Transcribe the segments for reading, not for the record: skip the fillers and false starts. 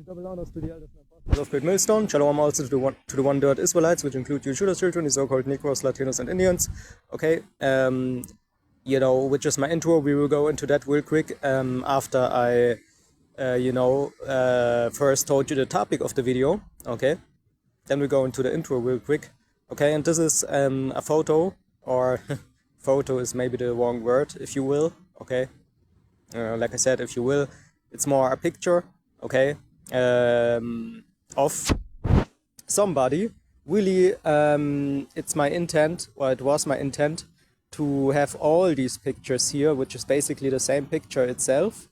Double honors to the elders and apostles of Great Millstone. Shalom also to the one-third Israelites, which include you Judah's children, the so-called Negroes, Latinos, and Indians. Okay, which is my intro. We will go into that real quick after I, first told you the topic of the video. Okay, then we go into the intro real quick. Okay, and this is a photo, or photo is maybe the wrong word, if you will. Okay, like I said, if you will, it's more a picture. Okay, of somebody. Really, it's my intent, or it was my intent, to have all these pictures here, which is basically the same picture itself.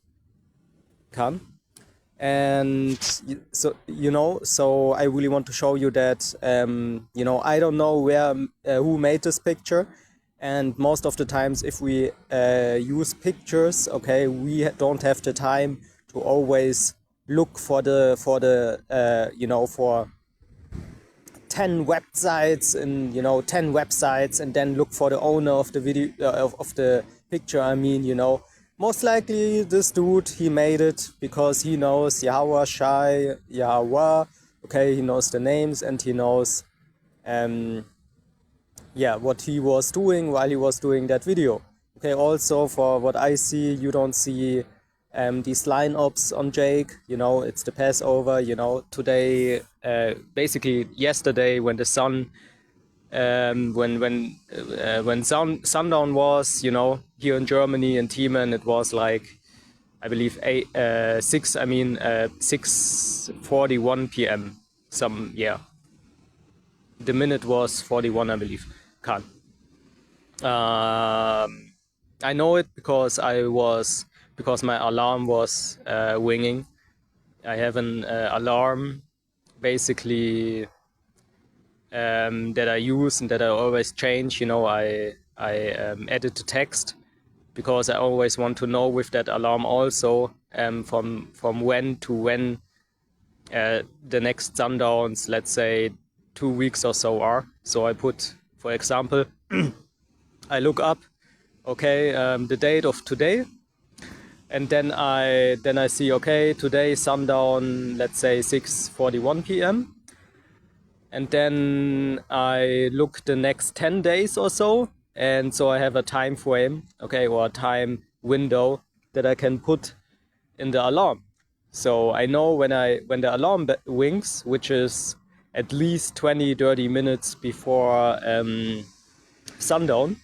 And so I really want to show you that, I don't know who made this picture. And most of the times, if we use pictures, okay, we don't have the time to always look for 10 websites and 10 websites and then look for the owner of the video of the picture. I mean, most likely this dude, he made it because he knows Yahweh, Shai, Yahweh. Okay, he knows the names and he knows what he was doing while he was doing that video. Okay, also for what I see, you don't see these lineups on Jake. It's the Passover. Today, basically yesterday, when the sun, when sundown was, here in Germany in Thiemen, it was like, I believe 6:41 p.m. The minute was 41, I believe. I know it because my alarm was ringing. I have an alarm, basically, that I use and that I always change. I edit the text because I always want to know with that alarm also from when to when the next sundowns, let's say 2 weeks or so, are. So I put, for example, I look up, okay, the date of today. And then I see, okay, today sundown, let's say 6:41 p.m. And then I look the next 10 days or so. And so I have a time frame, okay, or a time window that I can put in the alarm. So I know when the alarm rings, which is at least 20-30 minutes before sundown,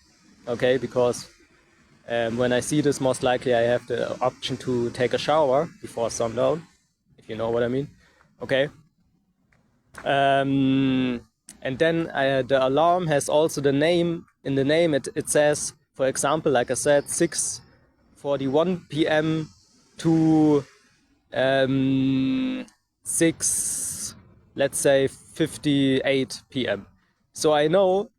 okay, because when I see this, most likely I have the option to take a shower before sundown, if you know what I mean. Okay. And then the alarm has also the name. In the name, it says, for example, like I said, 6:41 p.m. to 6:58 p.m. So I know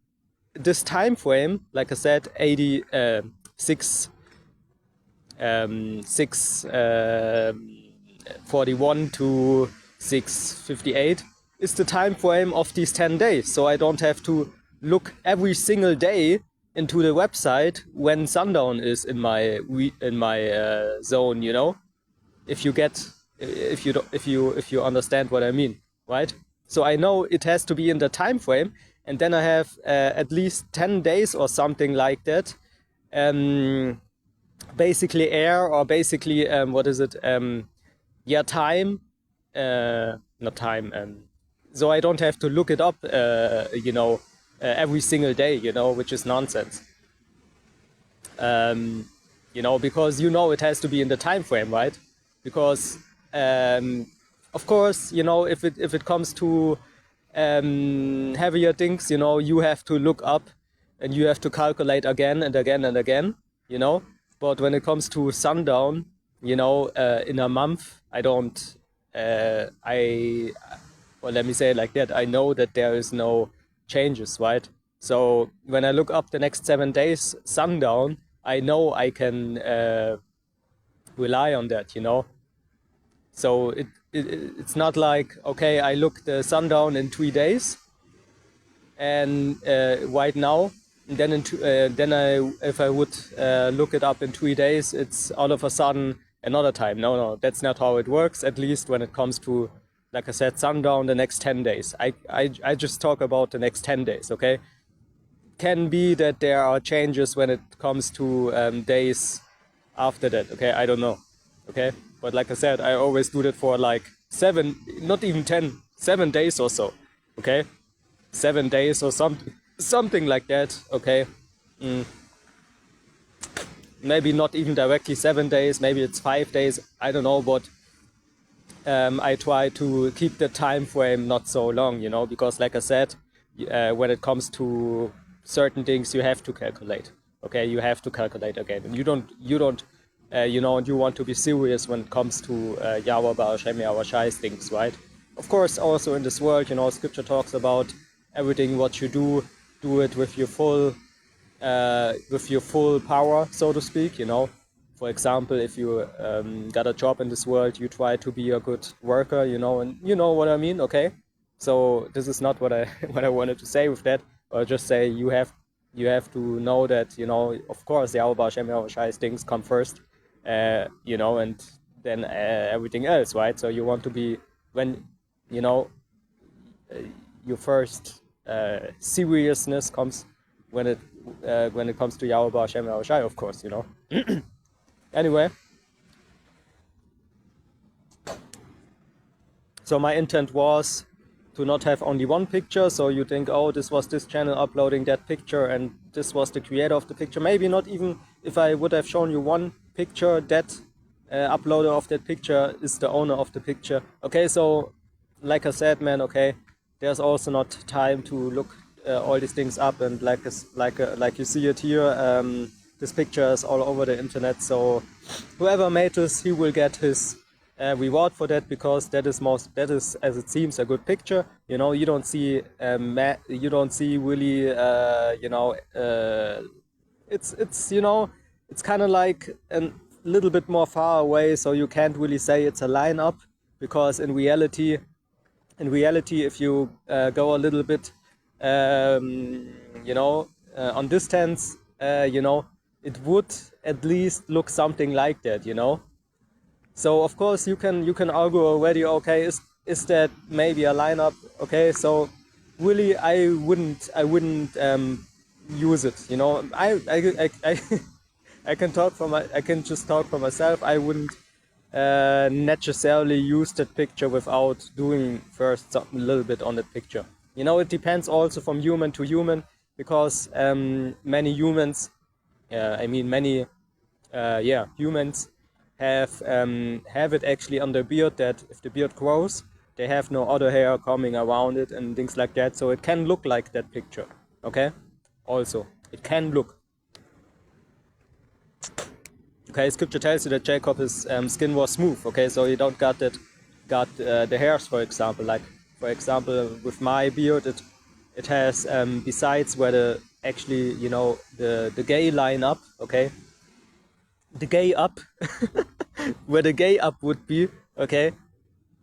this time frame, like I said, 6:41 to 6:58 is the time frame of these 10 days. So I don't have to look every single day into the website when sundown is in my zone. If you understand what I mean, right? So I know it has to be in the time frame, and then I have at least 10 days or something like that. Basically air, or basically time, not time. So I don't have to look it up, every single day, which is nonsense. Because it has to be in the time frame, right? Because of course, if it comes to heavier things, you have to look up and you have to calculate again and again and again, But when it comes to sundown, in a month, I don't, let me say it like that. I know that there is no changes, right? So when I look up the next 7 days sundown, I know I can rely on that, So it's not like, okay, I look the sundown in 3 days, and right now, and then if I would look it up in 3 days, it's all of a sudden another time. No, that's not how it works, at least when it comes to, like I said, sundown, the next 10 days. I just talk about the next 10 days, okay? Can be that there are changes when it comes to days after that, okay? I don't know, okay? But like I said, I always do that for like 7, not even 10, 7 days or so, okay? 7 days or something like that, okay? Maybe not even directly 7 days, maybe it's 5 days, I don't know, but I try to keep the time frame not so long, you know, because like I said, when it comes to certain things, you have to calculate. Okay, you have to calculate again, and you know, and you want to be serious when it comes to Yahweh Hashem Yahweh Shai's things, right? Of course, also in this world, you know, Scripture talks about everything what you do it with your full power, so to speak, you know. For example, if you got a job in this world, you try to be a good worker, you know, and you know what I mean, okay? So this is not what I what I wanted to say with that, or just say you have to know that, you know, of course, the Yahweh Hashem Yahweh Shai's things come first, you know, and then everything else, right? So you want to be, when, you know, your first seriousness comes when it comes to Yahweh Hashem Yahweh Shai, of course, you know. Anyway, so my intent was to not have only one picture, so you think, oh, this was this channel uploading that picture and this was the creator of the picture. Maybe not even if I would have shown you one picture, that uploader of that picture is the owner of the picture. Okay, so like I said, man, okay, there's also not time to look all these things up, and like you see it here, this picture is all over the internet, so whoever made this, he will get his reward for that, because that is, as it seems, a good picture. You know, you don't see really, you know, it's you know, it's kind of like a little bit more far away, so you can't really say it's a lineup, because in reality, if you go a little bit, you know, on distance, you know, it would at least look something like that, you know. So of course you can argue already, okay, is that maybe a lineup? Okay, so really I wouldn't use it, you know. I can just talk for myself. I wouldn't necessarily use that picture without doing first a little bit on that picture. You know, it depends also from human to human, because many humans, humans have it actually on their beard, that if the beard grows, they have no other hair coming around it and things like that. So it can look like that picture. Okay, also it can look. Okay, Scripture tells you that Jacob's skin was smooth. Okay, so you don't got the hairs, for example. Like, for example, with my beard, it has besides where the actually, you know, the gay line up. Okay, the gay up, where the gay up would be. Okay,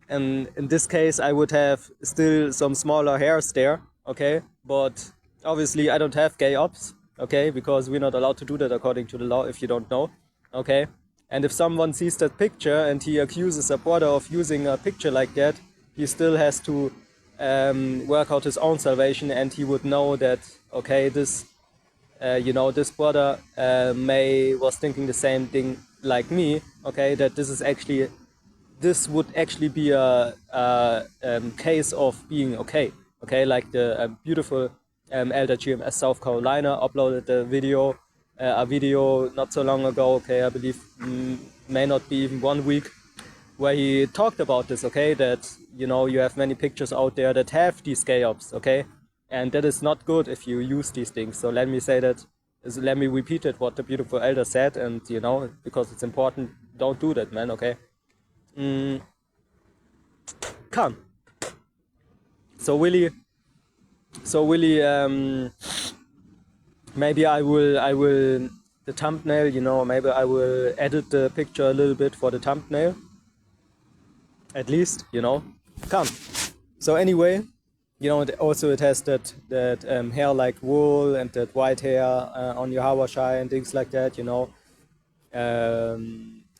and in this case, I would have still some smaller hairs there. Okay, but obviously I don't have gay ups. Okay, because we're not allowed to do that according to the law, if you don't know. Okay, and if someone sees that picture and he accuses a brother of using a picture like that, he still has to work out his own salvation, and he would know that, okay, this you know, this brother was thinking the same thing like me. Okay, that this would actually be a case of being okay. Okay, like the beautiful Elder GMS South Carolina uploaded a video not so long ago. Okay, I believe may not be even 1 week, where he talked about this. Okay, that, you know, you have many pictures out there that have these gay ups. Okay, and that is not good if you use these things. So let me repeat it, what the beautiful elder said, and, you know, because it's important, don't do that, man. Okay. Come. So really, maybe I will the thumbnail, you know, maybe I will edit the picture a little bit for the thumbnail, at least, you know. Come. So anyway, you know, also it has that hair like wool, and that white hair on your Hawashai and things like that, you know.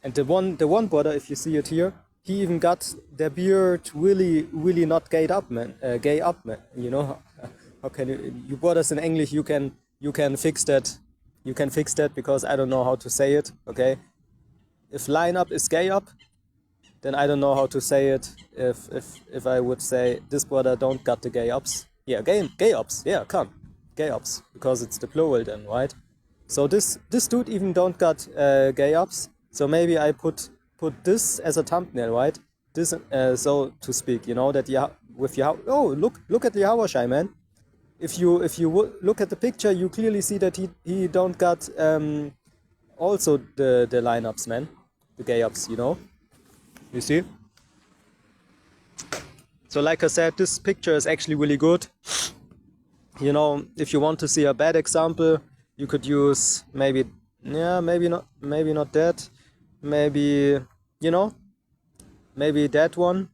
And the one brother, if you see it here, he even got their beard really not gayed up, man. Gay up, man. You know, how can you brothers in English? You can fix that. You can fix that because I don't know how to say it. Okay, if line up is gay up, then I don't know how to say it. If I would say this brother don't got the gay ups. Yeah, gay ups. Yeah, come, gay ups, because it's the plural then, right? So this dude even don't got gay ups. So maybe I put this as a thumbnail, right? This so to speak, you know, that with your oh look at the Hawashai, man. If you look at the picture, you clearly see that he don't got also the lineups, man, the gay ups, you know. You see? So like I said, this picture is actually really good. You know, if you want to see a bad example, you could use maybe not that. Maybe, you know, maybe that one.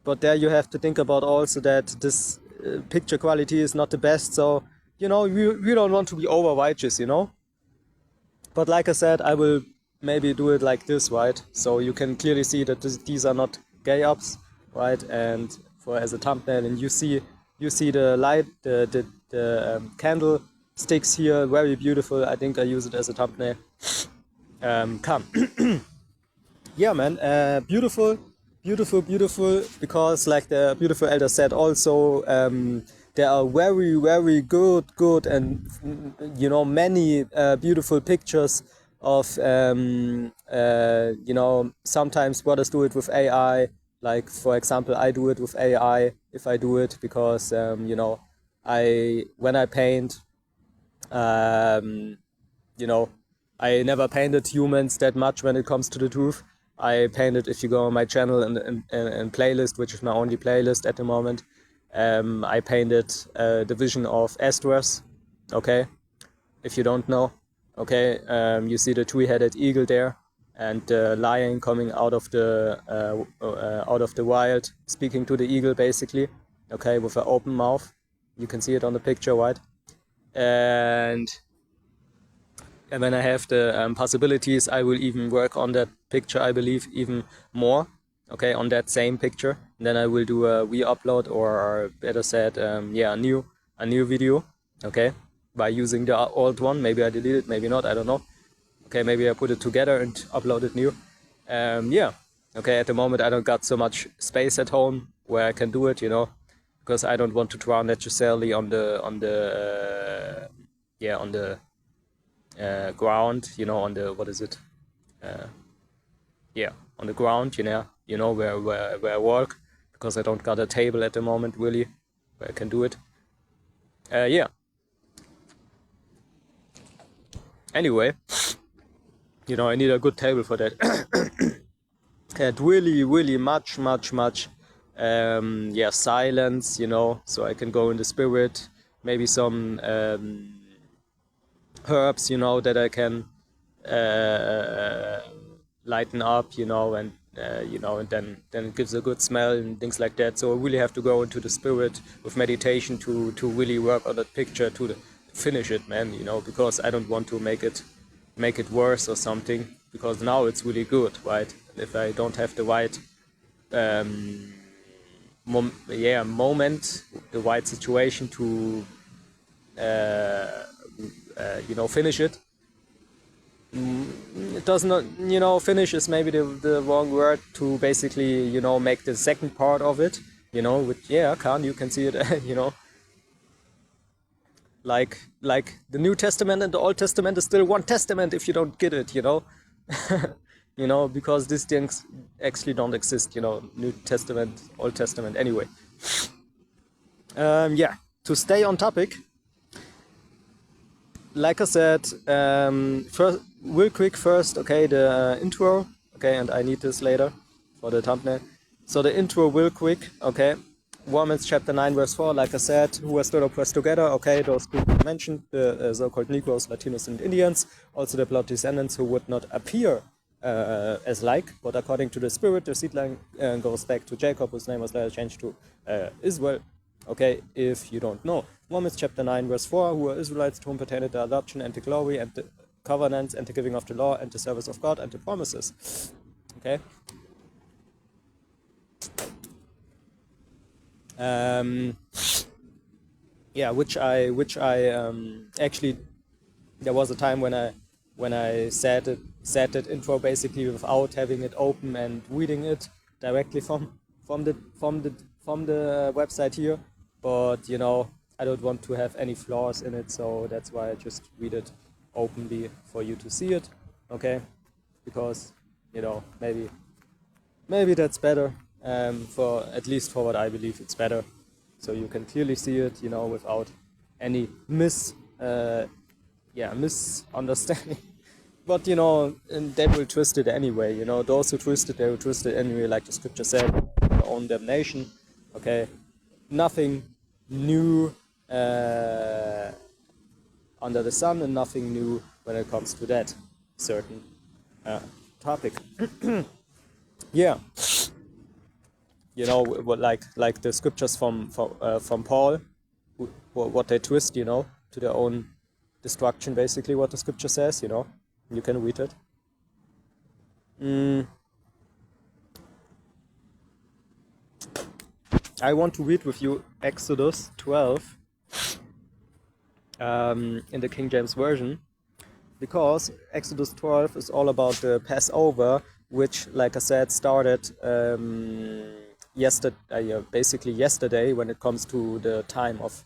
But there you have to think about also that this picture quality is not the best. So, you know, we don't want to be over righteous, you know. But like I said, I will maybe do it like this, right? So you can clearly see that these are not gay ups, right? And for as a thumbnail, and you see the light, the candle sticks here, very beautiful. I think I use it as a thumbnail. Come, yeah, man, beautiful, because like the beautiful elder said, also there are very good and you know many beautiful pictures of you know, sometimes brothers do it with AI, like for example I do it with AI if I do it, because you know, when I paint, you know, I never painted humans that much when it comes to the truth. I painted, if you go on my channel and playlist, which is my only playlist at the moment, I painted the vision of Esdras, okay, if you don't know, okay, you see the three-headed eagle there, and the lion coming out of the wild, speaking to the eagle basically, okay, with an open mouth. You can see it on the picture, right? And when I have the possibilities, I will even work on that picture, I believe, even more, okay, on that same picture. And then I will do a re-upload, or better said, yeah, a new video, okay, by using the old one. Maybe I delete it, maybe not, I don't know. Okay, maybe I put it together and upload it new. Yeah, okay, at the moment I don't got so much space at home where I can do it, you know, because I don't want to draw necessarily on the ground, you know, on the, what is it? Yeah, on the ground, you know, where I work, because I don't got a table at the moment really where I can do it. Yeah. Anyway, you know, I need a good table for that. And really much yeah, silence, you know, so I can go in the spirit. Maybe some herbs, you know, that I can lighten up, you know, and you know, and then it gives a good smell and things like that. So I really have to go into the spirit with meditation to really work on that picture, to finish it, man, you know, because I don't want to make it worse or something, because now it's really good, right? If I don't have the right moment, the right situation to you know, finish it. It does not, you know, finish is maybe the wrong word, to basically, you know, make the second part of it, you know, with, yeah, you can see it, you know, like the New Testament and the Old Testament is still one testament if you don't get it, you know. You know, because these things actually don't exist, you know, New Testament, Old Testament, anyway. Yeah, to stay on topic, like I said, first, real quick first, okay, the intro, okay, and I need this later for the thumbnail. So the intro real quick, okay. Romans chapter 9 verse 4, like I said, who are still oppressed together, okay, those groups mentioned, the so-called Negroes, Latinos and Indians, also the blood descendants who would not appear as like, but according to the spirit, the seed line goes back to Jacob, whose name was later changed to Israel. Okay, if you don't know. Romans chapter 9 verse 4, who are Israelites to whom pertained the adoption and the glory and the covenants and the giving of the law and the service of God and the promises. Okay. Yeah, which I actually, there was a time when I said that intro basically without having it open and reading it directly from the website here, but I don't want to have any flaws in it, so that's why I just read it openly for you to see it, okay? Because maybe that's better, for at least for what I believe it's better, so you can clearly see it, without any misunderstanding. But and they will twist it anyway. Those who twist it, they will twist it anyway, like the scripture said, their own damnation. Okay, nothing new under the sun, and nothing new when it comes to that certain topic. Yeah, what like the scriptures from Paul, what they twist, to their own destruction, basically, what the scripture says, you can read it. I want to read with you Exodus 12 in the King James Version, because Exodus 12 is all about the Passover, which, like I said, started basically yesterday, when it comes to the time of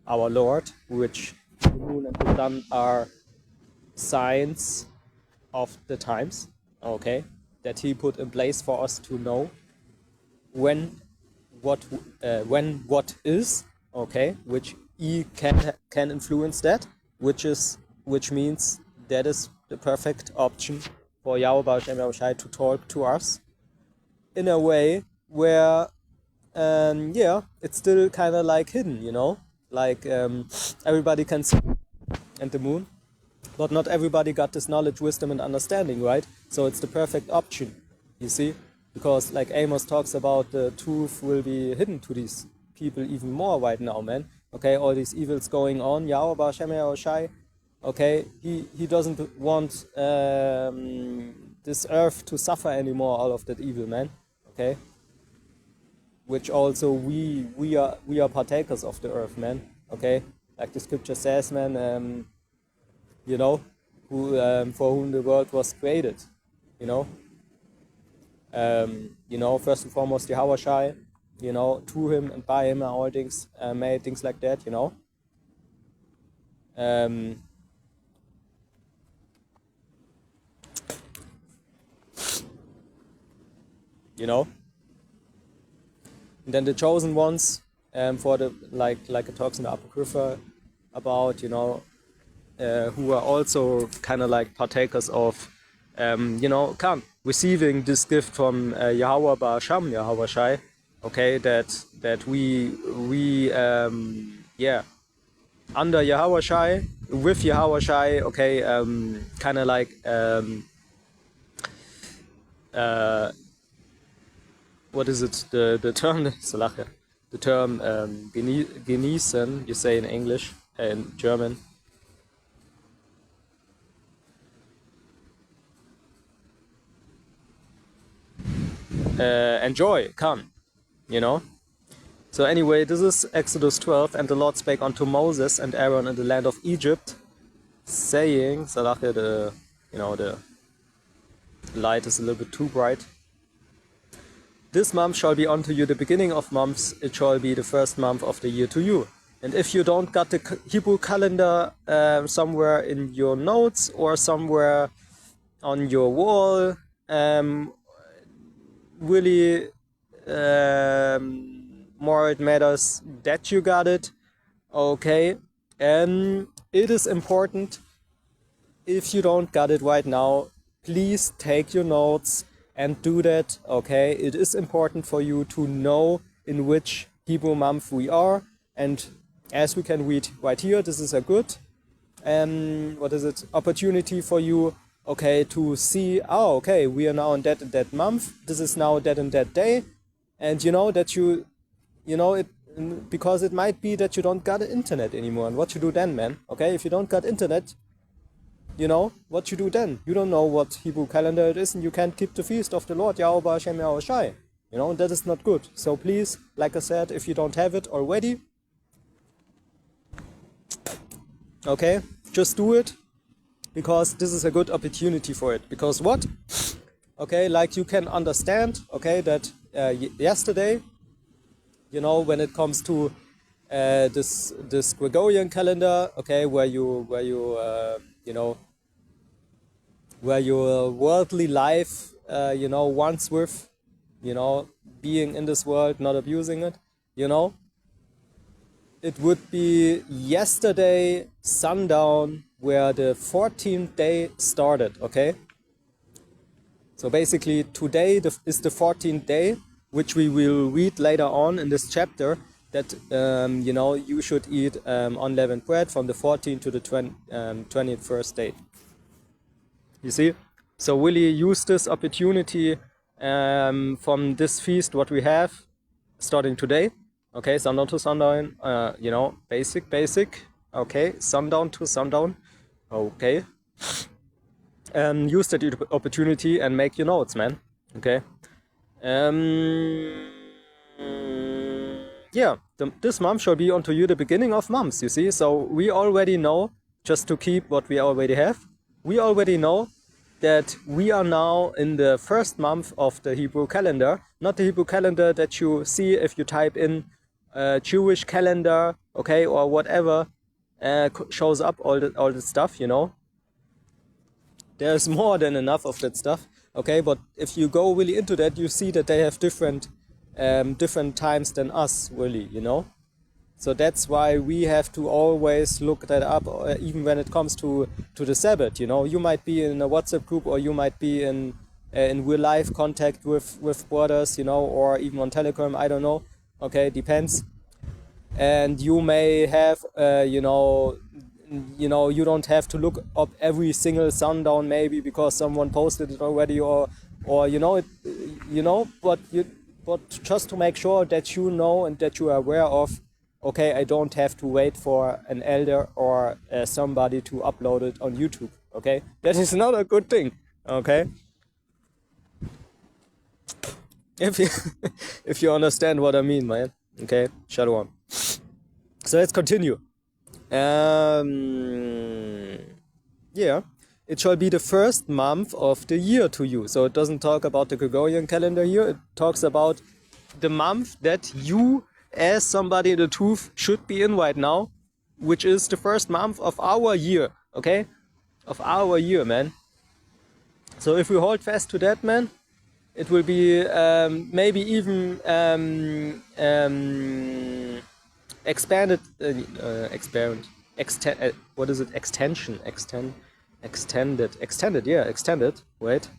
our Lord, which the moon and the sun are signs of the times, okay, that he put in place for us to know when what is, okay, which he can influence that, which means that is the perfect option for Yahweh Baruch Shem Yahushai to talk to us in a way where it's still kind of like hidden, like everybody can see and the moon, but not everybody got this knowledge, wisdom, and understanding, right? So it's the perfect option, you see, because like Amos talks about, the truth will be hidden to these people even more right now, man. Okay, all these evils going on, Yahweh Baruch Shem Yahushai, okay, he doesn't want this earth to suffer anymore, all of that evil, man. Okay, which also we are partakers of the earth, man. Okay, like the scripture says, man. Who for whom the world was created, first and foremost Yahushai, to him and by him are all things made, things like that, And then the chosen ones, for the like it talks in the Apocrypha about, who are also kind of like partakers of, receiving this gift from Yahweh Baruch Shem Yahushai, okay, that we under Yahushai, with Yahushai, okay, kind of like what is it, the term the term genießen, you say in English, in German. Enjoy, come, So anyway, this is Exodus 12, and the Lord spake unto Moses and Aaron in the land of Egypt, saying, the light is a little bit too bright. This month shall be unto you the beginning of months, it shall be the first month of the year to you. And if you don't got the Hebrew calendar somewhere in your notes or somewhere on your wall, really more it matters that you got it, okay. And it is important, if you don't got it right now, please take your notes and do that, okay. It is important for you to know in which Hebrew month we are, and as we can read right here, this is a good opportunity for you, okay, to see, okay, we are now in that month, this is now that and that day, and that it, because it might be that you don't got the internet anymore, and what you do then, man, okay, if you don't got internet, you know, what you do then? You don't know what Hebrew calendar it is, and you can't keep the feast of the Lord, Yahweh Hashem Yahweh Shai. You know, that is not good. So please, like I said, if you don't have it already, okay, just do it, because this is a good opportunity for it. Because what? Okay, like you can understand, okay, that yesterday, you know, when it comes to this Gregorian calendar, okay, where you you know, where your worldly life, you know, once with, you know, being in this world, not abusing it, you know, it would be yesterday sundown where the 14th day started, okay? So basically today is the 14th day, which we will read later on in this chapter, that, you know, you should eat unleavened bread from the 14th to the 21st day. You see? So really use this opportunity from this feast, what we have, starting today. Okay, sundown to sundown, you know, basic, okay, sundown to sundown, okay. Use that opportunity and make your notes, man, okay. Yeah, this month shall be unto you the beginning of months, you see. So we already know, just to keep what we already have, we already know that we are now in the first month of the Hebrew calendar, not the Hebrew calendar that you see if you type in Jewish calendar, okay, or whatever, shows up all the stuff, you know. There's more than enough of that stuff, okay, but if you go really into that, you see that they have different times than us, really, you know. So that's why we have to always look that up, even when it comes to the Sabbath, you know. You might be in a WhatsApp group, or you might be in real life contact with brothers, you know, or even on Telegram, I don't know, okay, depends. And you may have, you know, you don't have to look up every single sundown maybe because someone posted it already, or you know, but just to make sure that you know and that you are aware of, okay, I don't have to wait for an elder or somebody to upload it on YouTube, okay? That is not a good thing, okay? If you understand what I mean, man, okay? Shalom. So let's continue. Yeah, it shall be the first month of the year to you. So it doesn't talk about the Gregorian calendar here. It talks about the month that you, as somebody in the truth, should be in right now, which is the first month of our year, okay? Of our year, man. So if we hold fast to that, man, it will be maybe even expanded, what is it? Extended, yeah, extended. Wait.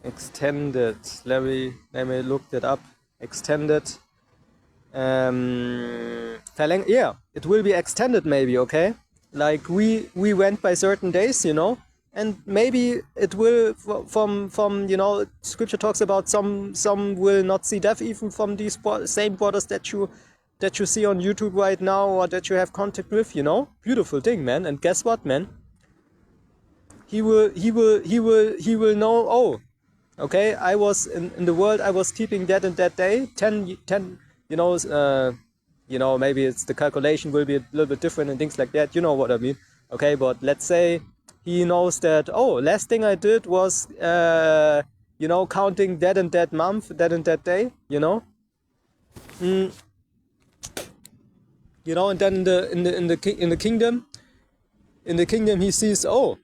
Extended. Let me look that up. Extended. Yeah, it will be extended maybe, okay? Like we went by certain days, you know, and maybe it will from you know, scripture talks about some will not see death even from these same brothers that you see on YouTube right now, or that you have contact with, you know. Beautiful thing, man. And guess what, man? He will know, oh, okay, I was in the world, I was keeping that and that day, 10 you know, maybe it's the calculation will be a little bit different and things like that, you know what I mean, okay? But let's say he knows that, oh, last thing I did was, you know, counting that and that month, that and that day, you know, you know, and then in the kingdom, he sees, oh,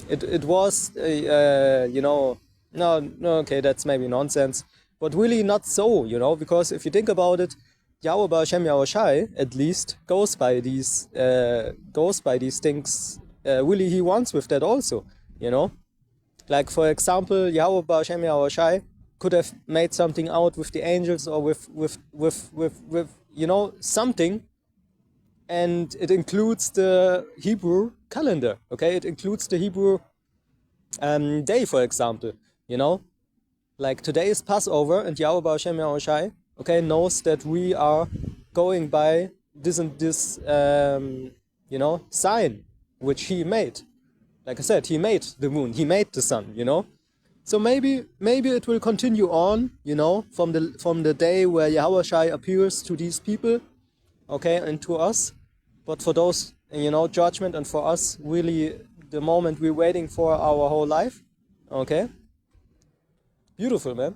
it was, you know, no, okay, that's maybe nonsense, but really not so, you know, because if you think about it, Yahweh Hashem Yahweh Shai, at least, goes by these things. Really, he wants with that also, you know. Like for example, Yahweh Hashem Yahweh Shai could have made something out with the angels, or with you know, something, and it includes the Hebrew calendar. Okay, it includes the Hebrew day, for example. you know, like today is Passover, and Yahweh Hashem Yahushai, okay, knows that we are going by this and this, sign which he made. Like I said, he made the moon, he made the sun, So maybe it will continue on, from the day where Yahushai appears to these people, okay, and to us. But for those, judgment, and for us, really, the moment we're waiting for our whole life, okay. Beautiful, man.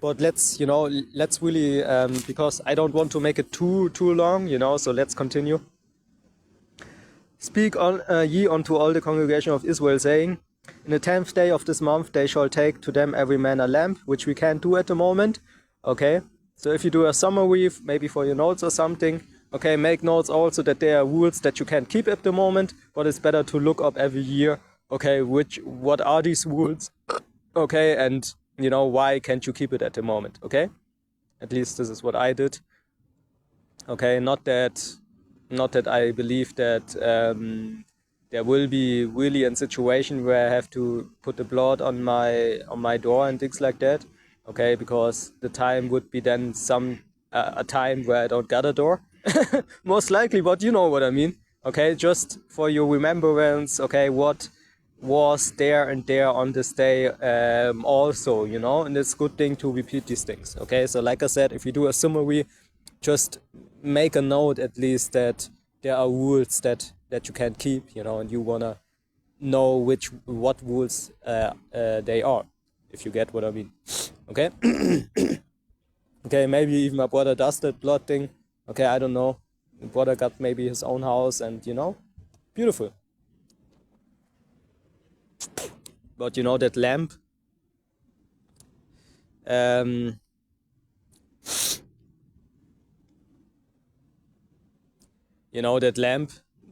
But let's really, because I don't want to make it too long, so let's continue. Speak on ye unto all the congregation of Israel, saying, in the 10th day of this month they shall take to them every man a lamp, which we can't do at the moment. Okay, so if you do a summary, maybe for your notes or something, okay, make notes also that there are rules that you can't keep at the moment, but it's better to look up every year, okay, what are these rules, okay, and why can't you keep it at the moment, okay? At least this is what I did. Okay, not that I believe that there will be really a situation where I have to put the blood on my door and things like that. Okay, because the time would be then a time where I don't get a door, most likely. But you know what I mean. Okay, just for your remembrance. Okay, what was there and there on this day also, and it's a good thing to repeat these things. Okay, so like I said, if you do a summary, just make a note at least that there are rules that you can't keep, and you wanna know what rules they are, if you get what I mean. Okay. Okay, maybe even my brother does that blood thing. Okay, I don't know. My brother got maybe his own house, and beautiful. But that lamp,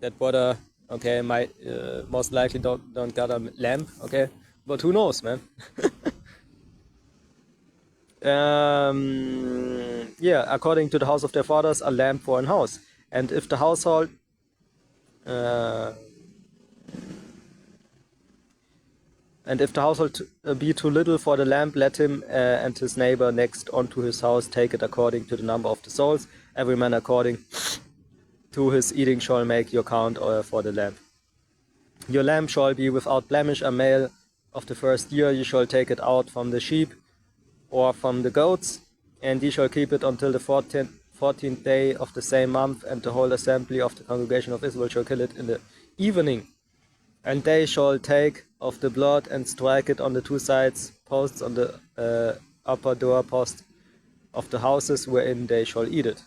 that brother, okay, might most likely don't got a lamp, okay, but who knows, man. Yeah, according to the house of their fathers, a lamp for an house, and if the household be too little for the lamp, let him and his neighbor next unto his house take it according to the number of the souls. Every man according to his eating shall make your count for the lamp. Your lamb shall be without blemish, a male of the first year. You shall take it out from the sheep or from the goats, and ye shall keep it until the 14th day of the same month, and the whole assembly of the congregation of Israel shall kill it in the evening. And they shall take of the blood and strike it on the two sides posts on the upper door post of the houses wherein they shall eat it.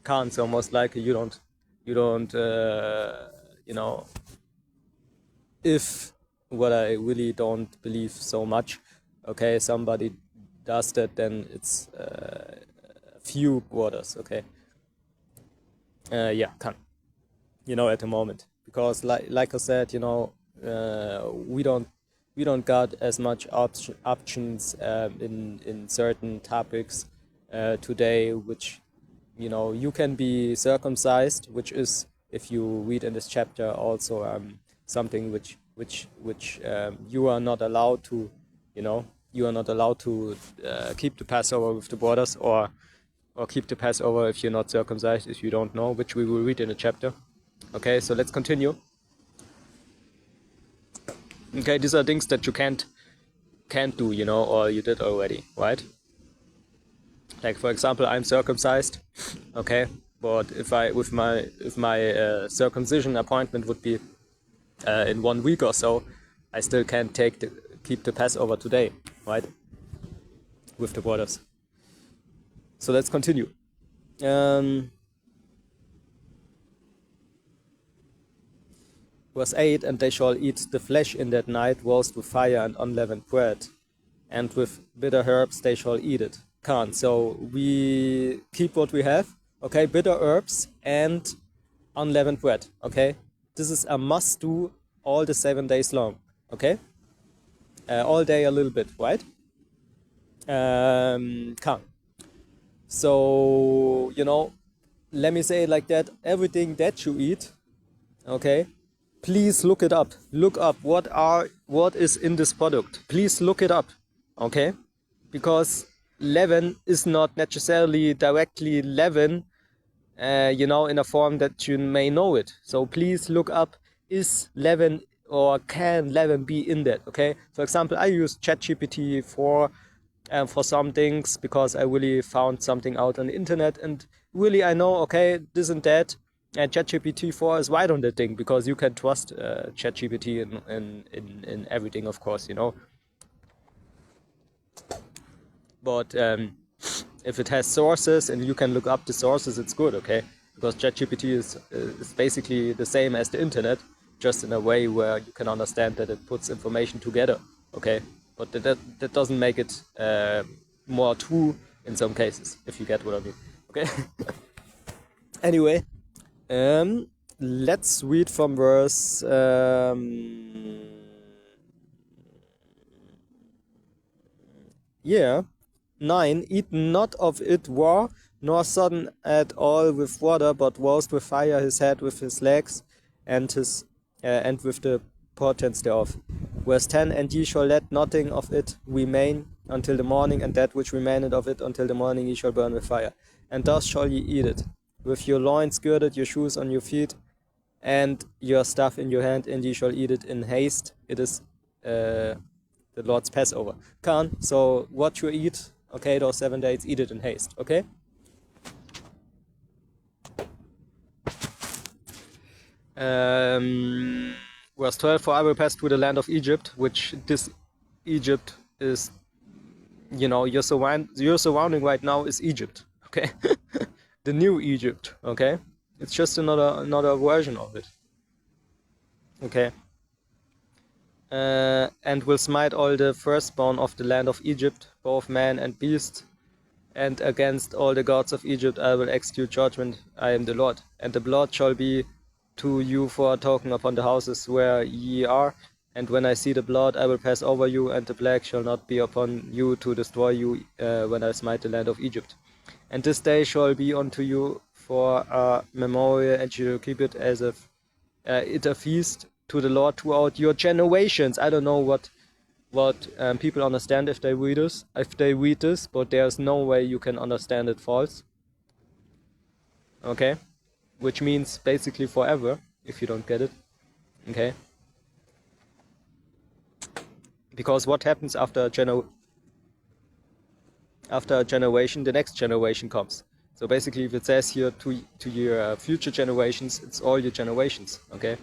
Can't, so most likely you don't if what I really don't believe so much, okay, somebody does that, then it's a few quarters, okay. Yeah, can, at the moment, because like I said, we don't got as much options in certain topics today, which you can be circumcised, which is, if you read in this chapter, also something which you are not allowed to, keep the Passover with the brothers, or keep the Passover if you're not circumcised, if you don't know, which we will read in the chapter. Okay, so let's continue. Okay, these are things that you can't do, or you did already, right? Like, for example, I'm circumcised, okay, but if my circumcision appointment would be in 1 week or so, I still can't keep the Passover today, right, with the brothers. So let's continue. Verse 8, and they shall eat the flesh in that night, roast with fire and unleavened bread, and with bitter herbs they shall eat it. Can't. So we keep what we have, okay, bitter herbs and unleavened bread, okay. This is a must do all the 7 days long, okay. All day a little bit, right? Can't. So let me say it like that: everything that you eat, okay, Please look it up. Look up what is in this product. Please look it up, okay? Because leaven is not necessarily directly leaven, in a form that you may know it. So please look up, is leaven or can leaven be in that, okay? For example, I use ChatGPT for some things because I really found something out on the internet, and really I know, okay, this and that, and ChatGPT 4 is right on that thing because you can trust ChatGPT in everything, of course, But if it has sources and you can look up the sources, it's good, okay? Because ChatGPT is basically the same as the internet, just in a way where you can understand that it puts information together, okay? But that doesn't make it more true in some cases, if you get what I mean, okay? Anyway, let's read from verse 9. Eat not of it raw, nor sodden at all with water, but roast with fire his head with his legs, and with the portents thereof. Verse 10. And ye shall let nothing of it remain until the morning, and that which remaineth of it until the morning ye shall burn with fire. And thus shall ye eat it, with your loins girded, your shoes on your feet, and your staff in your hand, and ye shall eat it in haste. It is the Lord's Passover. Khan, so what you eat, okay, those 7 days, eat it in haste, okay? Verse 12, for I will pass through the land of Egypt, which this Egypt is, your surrounding right now is Egypt, okay? The new Egypt, okay? It's just another version of it, okay? And will smite all the firstborn of the land of Egypt, both man and beast, and against all the gods of Egypt I will execute judgment. I am the Lord. And the blood shall be to you for a token upon the houses where ye are. And when I see the blood, I will pass over you, and the plague shall not be upon you to destroy you when I smite the land of Egypt. And this day shall be unto you for a memorial, and you shall keep it as a feast to the Lord throughout your generations. I don't know what people understand if they read this, but there's no way you can understand it false. Okay, which means basically forever if you don't get it. Okay, because what happens after a generation, the next generation comes. So basically, if it says here to your future generations, it's all your generations. Okay.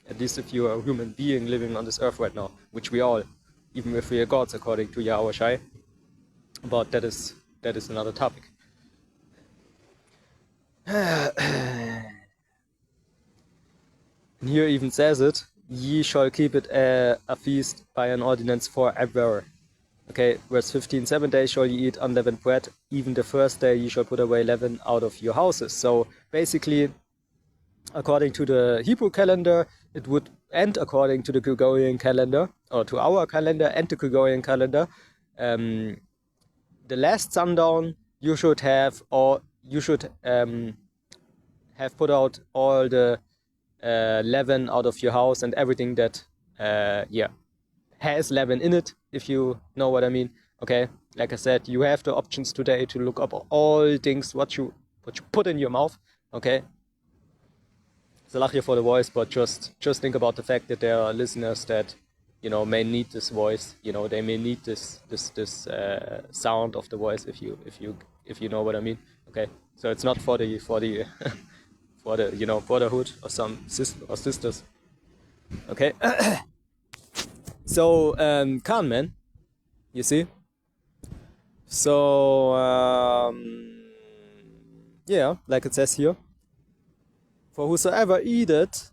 At least if you are a human being living on this earth right now, which we all, even if we are gods according to Yahweh Shai. But that is another topic. And here even says it, ye shall keep it a feast by an ordinance forever. Okay, verse 15, 7 days shall ye eat unleavened bread, even the first day ye shall put away leaven out of your houses. So basically, according to the Hebrew calendar, it would end according to the Gregorian calendar, or to our calendar and the Gregorian calendar. The last sundown, you should have have put out all the leaven out of your house and everything that has leaven in it, if you know what I mean. Okay, like I said, you have the options today to look up all things what you put in your mouth. Okay. Salachia for the voice, but just think about the fact that there are listeners that may need this voice. They may need this sound of the voice, if you know what I mean. Okay, so it's not for the for the brotherhood or some sisters. Okay, so Khan, man, you see. So like it says here. For whosoever eateth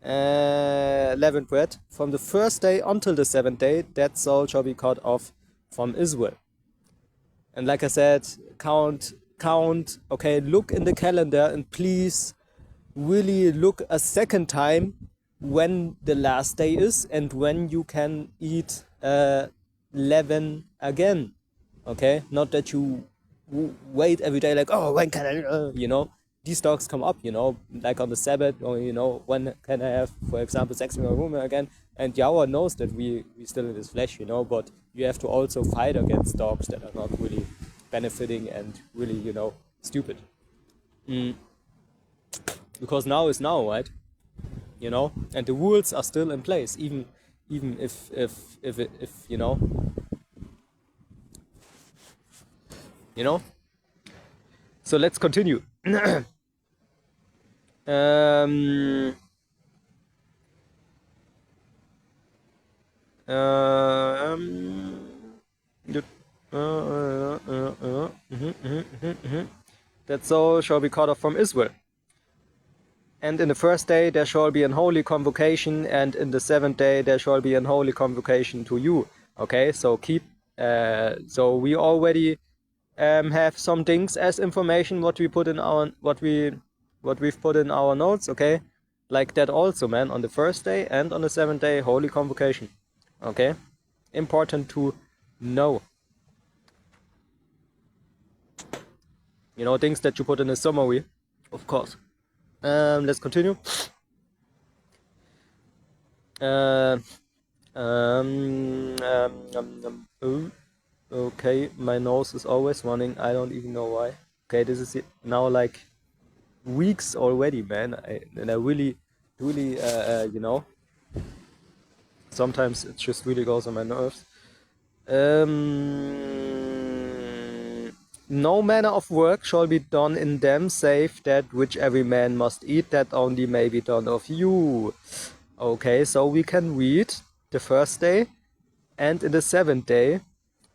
leavened bread from the first day until the 7th day, that soul shall be cut off from Israel. And like I said, count, okay, look in the calendar and please really look a second time when the last day is and when you can eat leaven again. Okay, not that you wait every day like, oh, when can I, these talks come up, like on the Sabbath, or when can I have, for example, sex with a woman again? And Yahweh knows that we still in this flesh, but you have to also fight against dogs that are not really benefiting and really, stupid. Because now is now, right? And the rules are still in place, even if So let's continue. um, that soul shall be cut off from Israel. And in the first day there shall be an holy convocation, and in the seventh day there shall be an holy convocation to you. Okay, so so we already have some things as information what we've put in our notes. Okay, like that also, man. On the first day and on the seventh day, holy convocation. Okay, important to know. Things that you put in a summary, of course. Let's continue. Okay, my nose is always running. I don't even know why. Okay, this is now like weeks already, man. And I really, sometimes it just really goes on my nerves. No manner of work shall be done in them, save that which every man must eat, that only may be done of you. Okay, so we can read the first day and in the seventh day,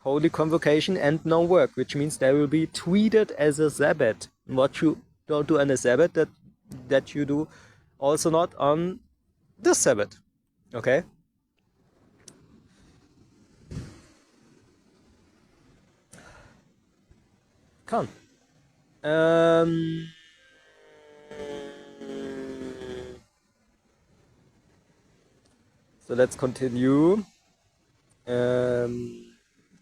holy convocation and no work, which means they will be treated as a Sabbath. What you don't do on the Sabbath, that you do also not on the Sabbath. Okay? Come. So let's continue. Verse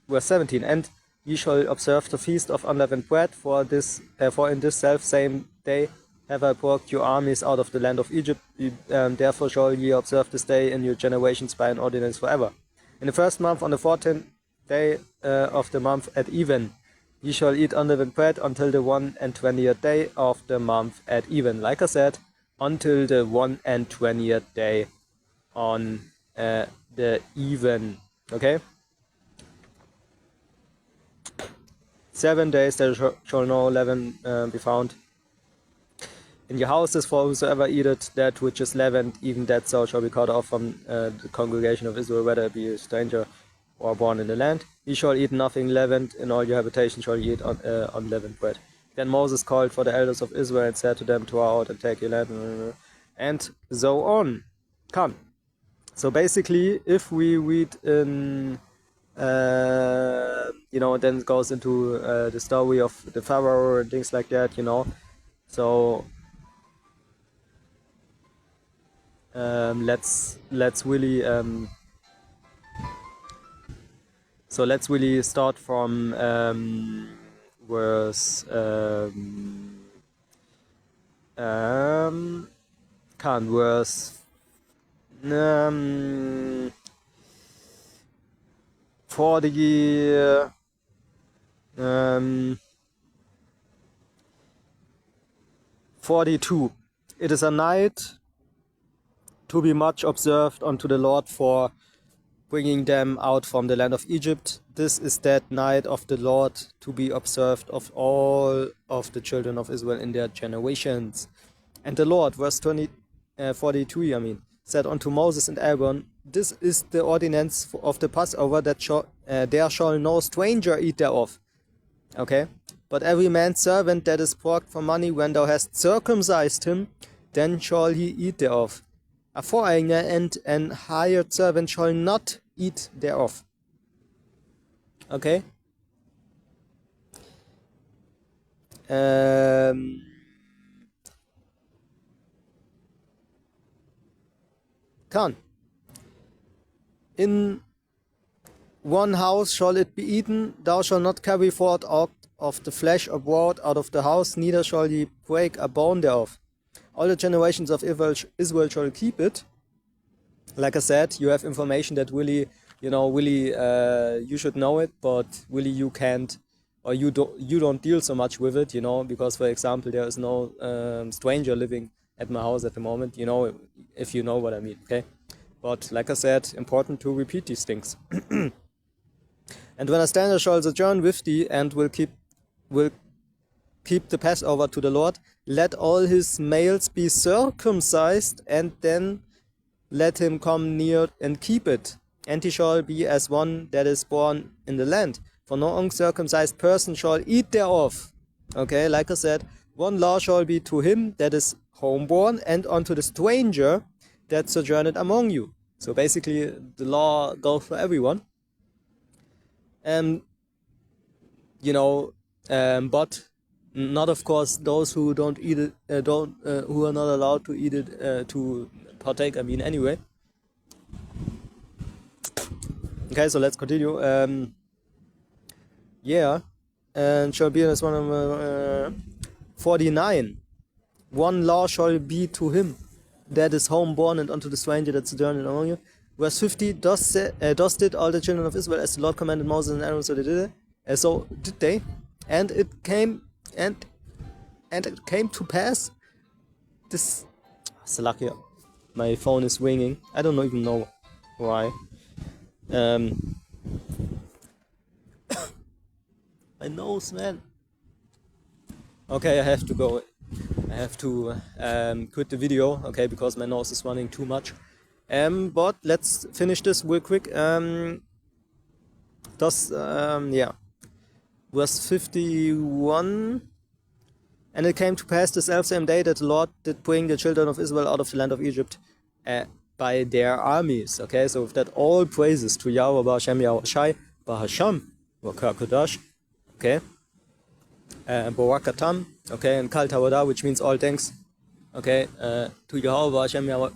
17. And ye shall observe the feast of unleavened bread, for in this self same day have I brought your armies out of the land of Egypt. Therefore shall ye observe this day in your generations by an ordinance forever. In the first month, on the 14th day of the month at even, ye shall eat unleavened bread until the 21st day of the month at even. Like I said, until the 21st day on the even. Okay? 7 days there shall no leaven be found in your houses, for whosoever eateth that which is leavened, even that soul shall be cut off from the congregation of Israel, whether it be a stranger or born in the land. Ye shall eat nothing leavened, in all your habitation shall ye eat unleavened bread. Then Moses called for the elders of Israel and said to them, "Go out and take your land," and so on. Come. So basically, if we read in then it goes into the story of the Pharaoh and things like that, So let's really let's really start from verse verse 42. It is a night to be much observed unto the Lord for bringing them out from the land of Egypt. This is that night of the Lord to be observed of all of the children of Israel in their generations. And the Lord, verse 42, said unto Moses and Aaron, this is the ordinance of the Passover, that there shall no stranger eat thereof. Okay? But every man's servant that is brought for money, when thou hast circumcised him, then shall he eat thereof. A foreigner and an hired servant shall not eat thereof. Okay? In one house shall it be eaten, thou shalt not carry forth of the flesh abroad out of the house, neither shall ye break a bone thereof. All the generations of Israel shall keep it. Like I said, you have information that really, you should know it, but really you can't, or you don't deal so much with it, because for example, there is no stranger living at my house at the moment, if you know what I mean, okay? But like I said, important to repeat these things. And when a stranger shall sojourn with thee and will keep the Passover to the Lord, let all his males be circumcised, and then let him come near and keep it. And he shall be as one that is born in the land. For no uncircumcised person shall eat thereof. Okay, like I said, one law shall be to him that is homeborn, and unto the stranger that sojourneth among you. So basically, the law goes for everyone. But not, of course, those who don't eat it, who are not allowed to eat it, to partake. I mean, anyway. Okay, so let's continue. And shall be as one of 49. One law shall be to him that is homeborn, and unto the stranger that sojourneth among you. Verse 50. Thus did all the children of Israel, as the Lord commanded Moses and Aaron, so they did it. So did they, and it came to pass. This Salakia, my phone is ringing. I don't even know why. My nose, man. Okay, I have to go. I have to quit the video, okay, because my nose is running too much. But let's finish this real quick. Verse 51. And it came to pass the selfsame day that the Lord did bring the children of Israel out of the land of Egypt by their armies. Okay, so with that, all praises to Yahweh, Ba'Hashem, Yahweh Shai, Ba'Hasham, Wakakodash, okay, Borakatam, okay, and Kal Tawada, which means all thanks, okay, to Yahweh, Ba'Hashem, Yahweh.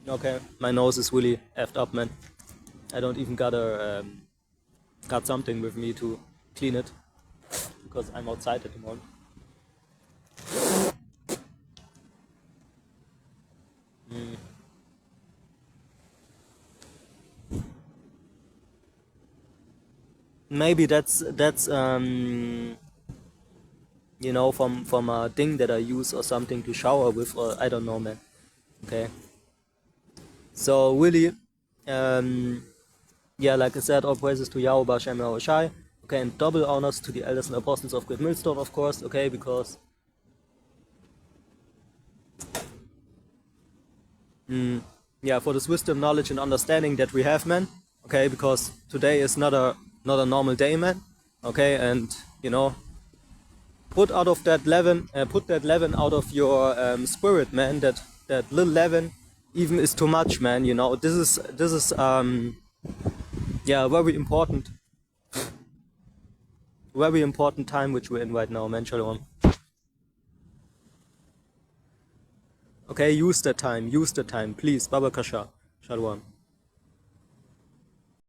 Okay, my nose is really effed up, man. I don't even got something with me to clean it, because I'm outside at the moment. Maybe that's from a thing that I use or something to shower with, or I don't know, man. Okay. So really, like I said, all praises to Yahweh, Ba'Hashem, Yahweh Shai. Okay, and double honors to the elders and apostles of Great Millstone, of course. Okay, because for this wisdom, knowledge, and understanding that we have, man. Okay, because today is not a normal day, man. Okay, and put that leaven out of your spirit, man. That little leaven even is too much, man. This is very important time which we're in right now, man. Shalom. Okay, use the time, please. Baba Kasha. Shalom.